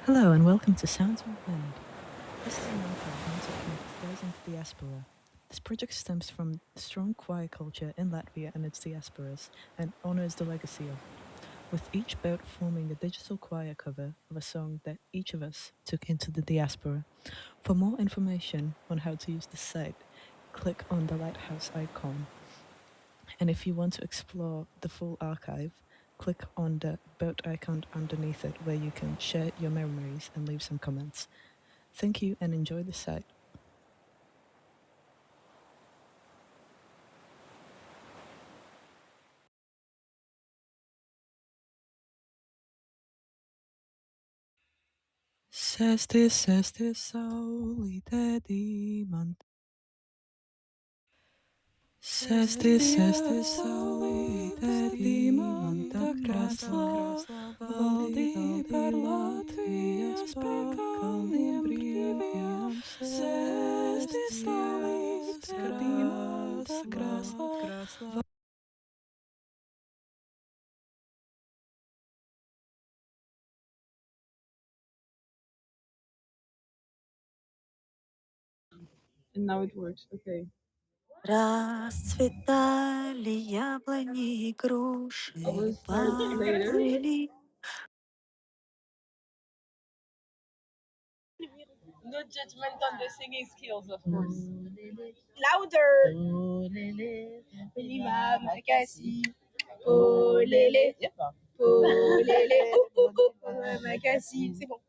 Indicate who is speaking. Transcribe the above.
Speaker 1: Hello and welcome to Sounds on Wind. This is an archive meant to connect those in the diaspora. This project stems from strong choir culture in Latvia and its diasporas and honors the legacy of it, with each boat forming a digital choir cover of a song that each of us took into the diaspora. For more information on how to use the site, click on the lighthouse icon. And if you want to explore the full archive, click on the boat icon underneath it where you can share your memories and leave some comments. Thank you and enjoy the site. Sēsties, saulītē dīmant. Sēsties, saulītē dīmanta krāslā, valdī par Latvijas pakalniem brīviem. Sēsties, saulītē dīmanta krāslā.
Speaker 2: And now it works. Okay.
Speaker 3: Расцветали яблони и груши,
Speaker 2: I will start later.
Speaker 3: плыли.
Speaker 2: No judgment on the singing skills, of course.
Speaker 4: Louder. Oh lélé, oh lélé, ouh ouh ouh, Makassi, c'est bon.